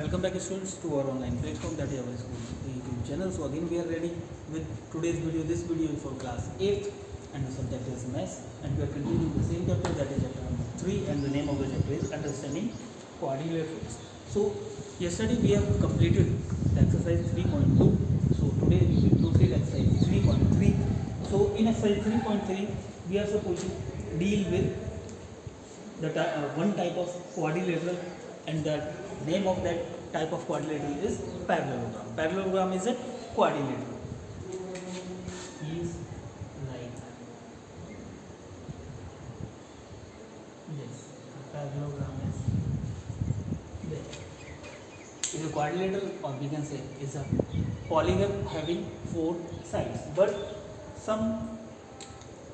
Welcome back students to our online platform, that is our school YouTube channel. So again we are ready with today's video. This video is for class 8th and the subject is maths, and we are continuing the same chapter, that is chapter number 3, and the name of the chapter is understanding coordinates. So yesterday we have completed exercise 3.2. So today we will proceed exercise 3.3. So in exercise 3.3 we are supposed to deal with the one type of quadrilateral, and the name of that type of quadrilateral is parallelogram. Parallelogram is a quadrilateral. Is like this. Parallelogram is there. Is a quadrilateral, or we can say is a polygon having 4 sides. But some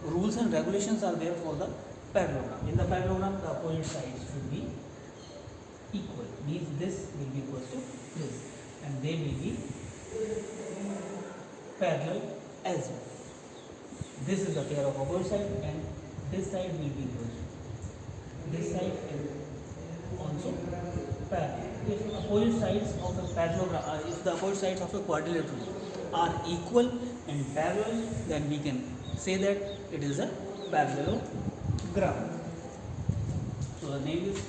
rules and regulations are there for the parallelogram. In the parallelogram, the opposite sides should be equal. Means this will be equal to this, and they will be parallel as well. This is the pair of opposite side, and this side will be equal to this side, and also parallel. If opposite sides of a parallelogram, if the opposite sides of a quadrilateral are equal and parallel, then we can say that it is a parallelogram. So the name is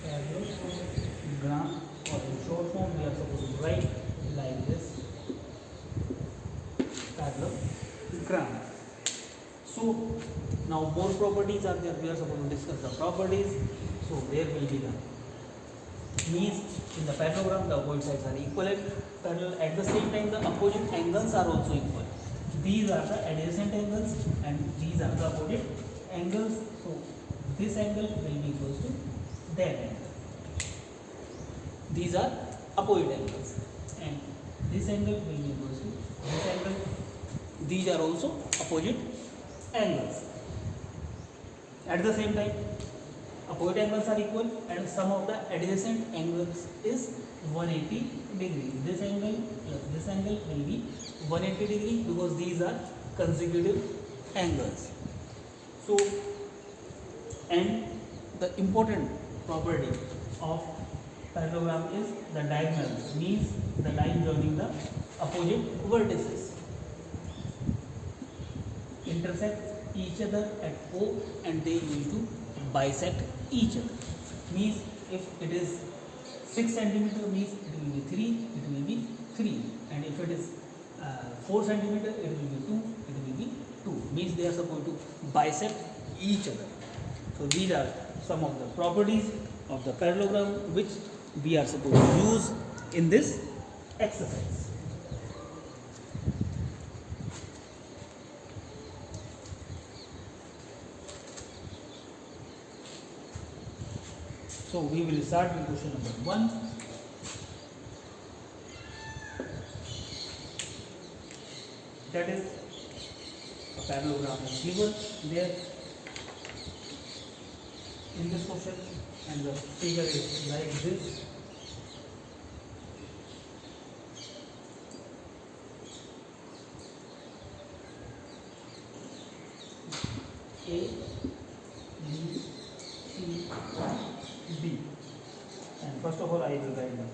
parallelogram, or in short form we are supposed to write like this: parallelogram. So now more properties are there. We are supposed to discuss the properties. So there will be the means in the parallelogram the opposite sides are equivalent, parallel. At the same time the opposite angles are also equal. These are the adjacent angles and these are the opposite angles. So this angle will be equal to that angle. These are opposite angles, and this angle will be equal to this angle. These are also opposite angles. At the same time, opposite angles are equal, and sum of the adjacent angles is 180 degree. This angle plus this angle will be 180 degree because these are consecutive angles. So, and the important property of parallelogram is the diagonals, means the line joining the opposite vertices intersect each other at O, and they need to bisect each other. Means if it is 6 centimeter, means it will be 3, it will be 3, and if it is 4 centimeter, it will be 2, it will be 2. Means they are supposed to bisect each other. So these are some of the properties of the parallelogram which we are supposed to use in this exercise. So we will start with question number 1. That is, a parallelogram is given there in this question, and the figure is like this. A, B, C, B. And first of all, I will write the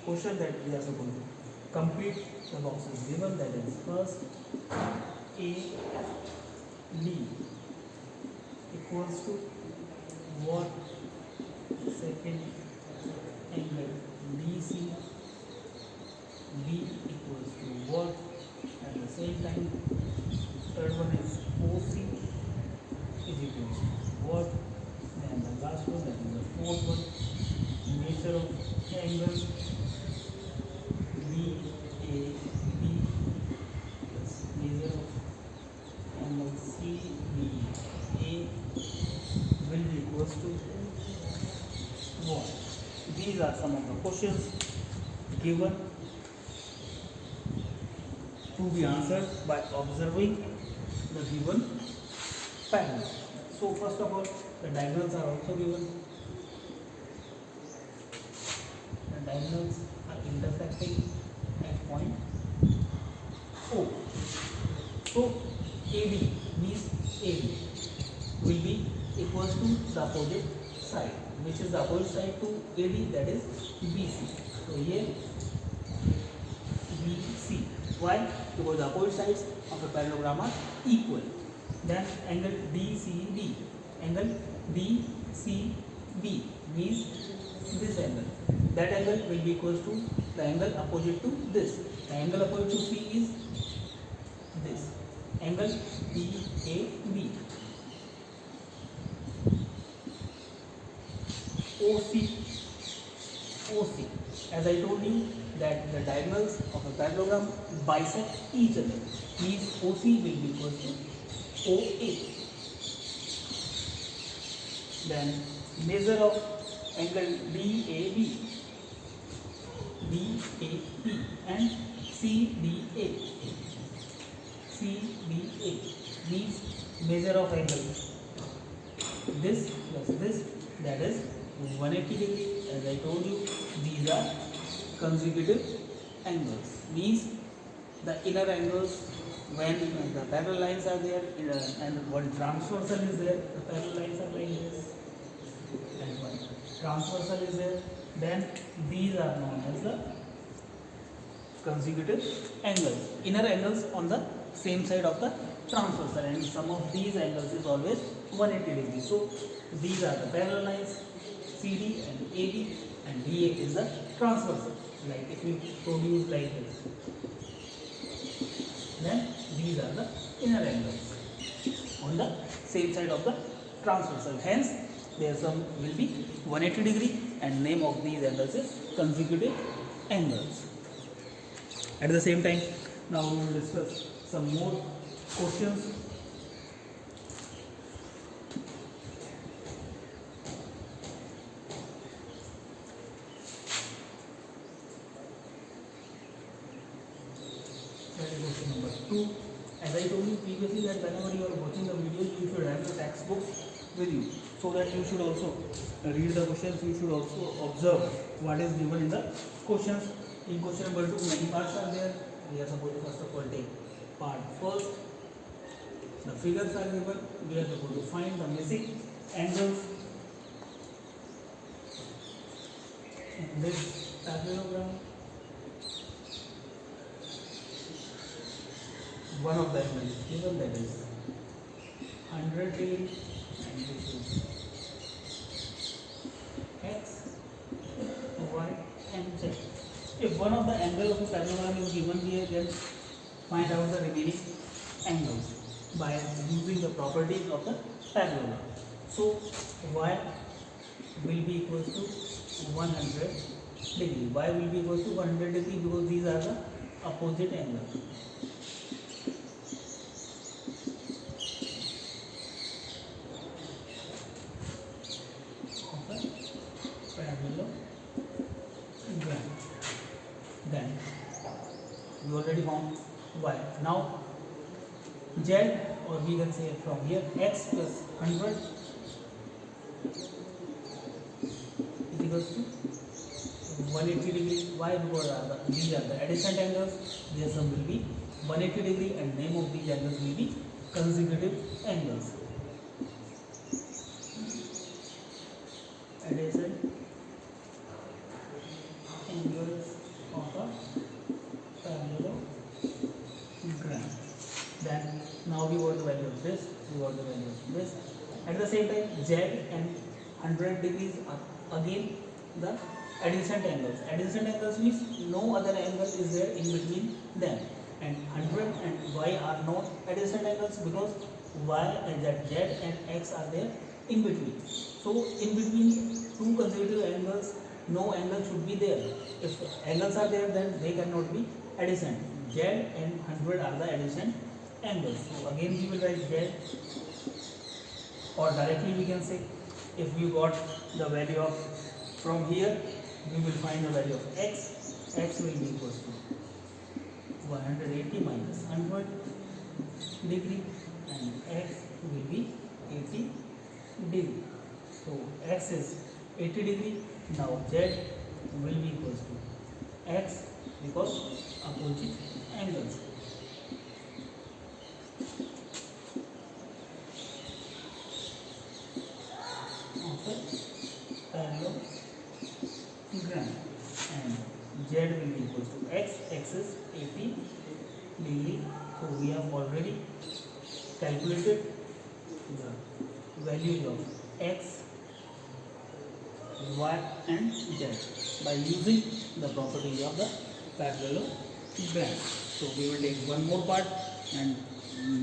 question that we are supposed to complete the boxes given. That is, first A, B equals to what? Second angle BC, B equals to what? At the same time, third one is OC is equals to what? And the last one, that is the fourth one, measure of angle BAB plus measure of angle CBA will be equals to what? These are some of the questions given to be answered by observing the given parallel. So first of all, the diagonals are also given. The diagonals are intersecting at point O. So AB means AB will be equals to the opposite side, which is the opposite side to AD, that is BC. So here BC. Why? Because the opposite sides of a parallelogram are equal. Then angle DCB. Angle DCB means this angle. That angle will be equals to the angle opposite to this. The angle opposite to C is this. Angle DAB. OC. As I told you that the diagonals of a parallelogram bisect each other, means OC will be equal to OA. Then measure of angle DAB and CDA. CDA means measure of angle this plus this, that is 180 degree. As I told you, these are consecutive angles, means the inner angles when the parallel lines are there and one transversal is there, the parallel lines are like this and one transversal is there, then these are known as the consecutive angles, inner angles on the same side of the transversal, and sum of these angles is always 180 degrees. So these are the parallel lines CD and AB, and DA is the transversal. Like if we produce like this, then these are the inner angles on the same side of the transversal. Hence their sum will be 180 degree, and name of these angles is consecutive angles. At the same time, now we will discuss some more questions. Question number 2. As I told you previously that whenever you are watching the video, you should have the textbook with you, so that you should also read the questions. You should also observe what is given in the questions. In question number 2, many parts are there. We are supposed to first of all take part first. The figures are given. We are supposed to find the missing angles in this parallelogram. One of the angles is given, that is 100 degree, and this is x, y, and z. If one of the angles of a parallelogram is given here, then find out the remaining angles by using the properties of the parallelogram. So y will be equal to 100 degree. Y will be equal to 100 degree because these are the opposite angles. Then we already found y. Now z, or we can say from here x plus 100 is equals to 180 degree. Why? Because these are the adjacent angles. Their sum will be 180 degree, and name of these angles will be consecutive angles. Adjacent angles of a parallelogram. Then now we got the value of this, we got the value of this. At the same time, z and 100 degrees are again the adjacent angles. Adjacent angles means no other angle is there in between them, and 100 and y are not adjacent angles because y and z and x are there in between. So in between two consecutive angles, no angle should be there. If angles are there, then they cannot be adjacent. Z and 100 are the adjacent angles. So again we will write z, or directly we can say, if we got the value of from here, we will find the value of x. X will be equal to 180 minus 100 degree, and x will be 80 degree. So x is 80 degree. Now z will be equal to x because opposite angles. x is 80 degree. So we have already calculated the values of x, y and z by using the properties of the parallelogram. So we will take one more part, and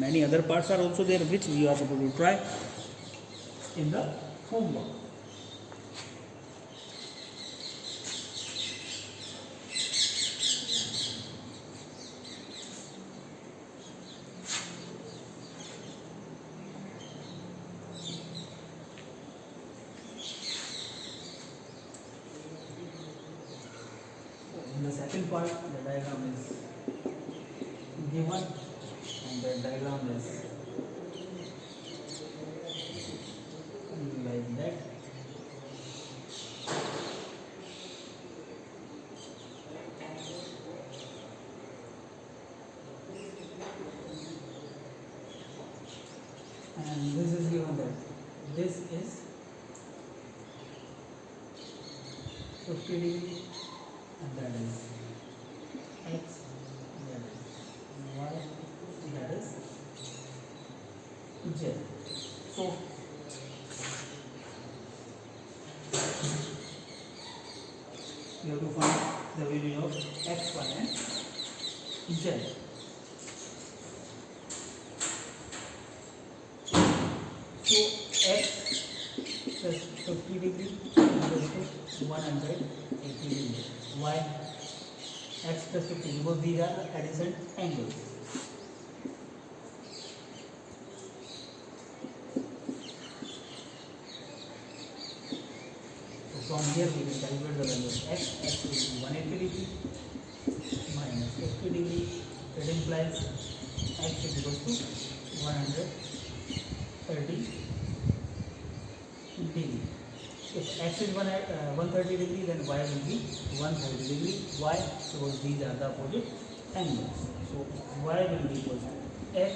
many other parts are also there which we are supposed to try in the homework. In the second part, the diagram is given, and the diagram is like that. And this is given that this is 50 degree, and that is x, that is y, that is z. So you have to find the value of x, y and z. So x plus 50 degree equals to 180 degree. Why x plus 50? Because these are adjacent angles. So from here we can calculate the value of x. X will be 180 degree minus 50 degree. That implies x is equals to 130 degree. If x is 130 degree, then y will be 130 degree. Why? Because these are the opposite angles. So y will be equal to x,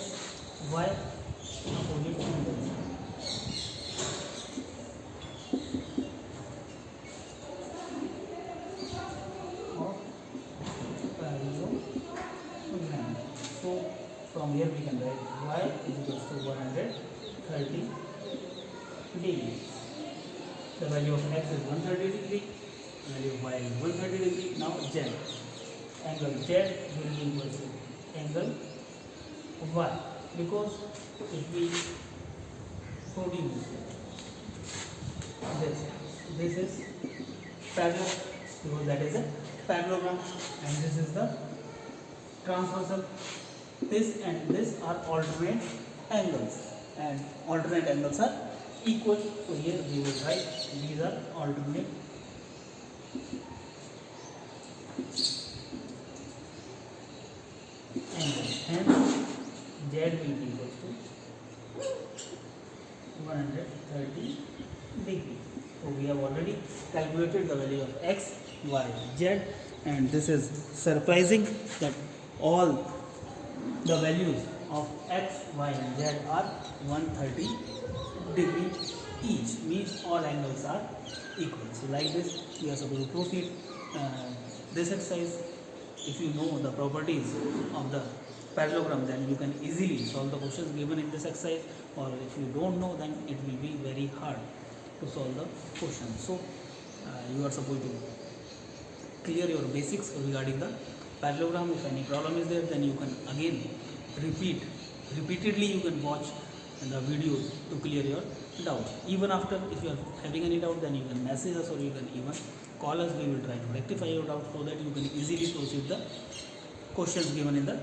y, opposite angles. Of parallelogram. So from here we can write y is equal to 130 degree. The value of x is 130 degree, value of y is 130 degree. Now z, angle z will be equal to angle y, because if we produce this is parallel, because that is a parallelogram, and this is the transversal. This and this are alternate angles, and alternate angles are equal. So here we will write these are alternate angles, hence z will be equal to 130 degree. So we have already calculated the value of x, y, z, and this is surprising that all the values of x, y and z are 130 degree each, means all angles are equal. So like this we are supposed to proceed this exercise. If you know the properties of the parallelogram, then you can easily solve the questions given in this exercise, or if you don't know, then it will be very hard to solve the question. So you are supposed to clear your basics regarding the parallelogram. If any problem is there, then you can again repeatedly you can watch the videos to clear your doubt. Even after, if you are having any doubt, then you can message us or you can even call us. We will try to rectify your doubt so that you can easily proceed the questions given in the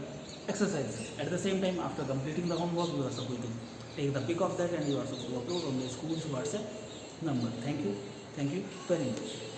exercises. At the same time, after completing the homework, you are supposed to take the pic of that and you are supposed to upload on the school's WhatsApp number. Thank you very much.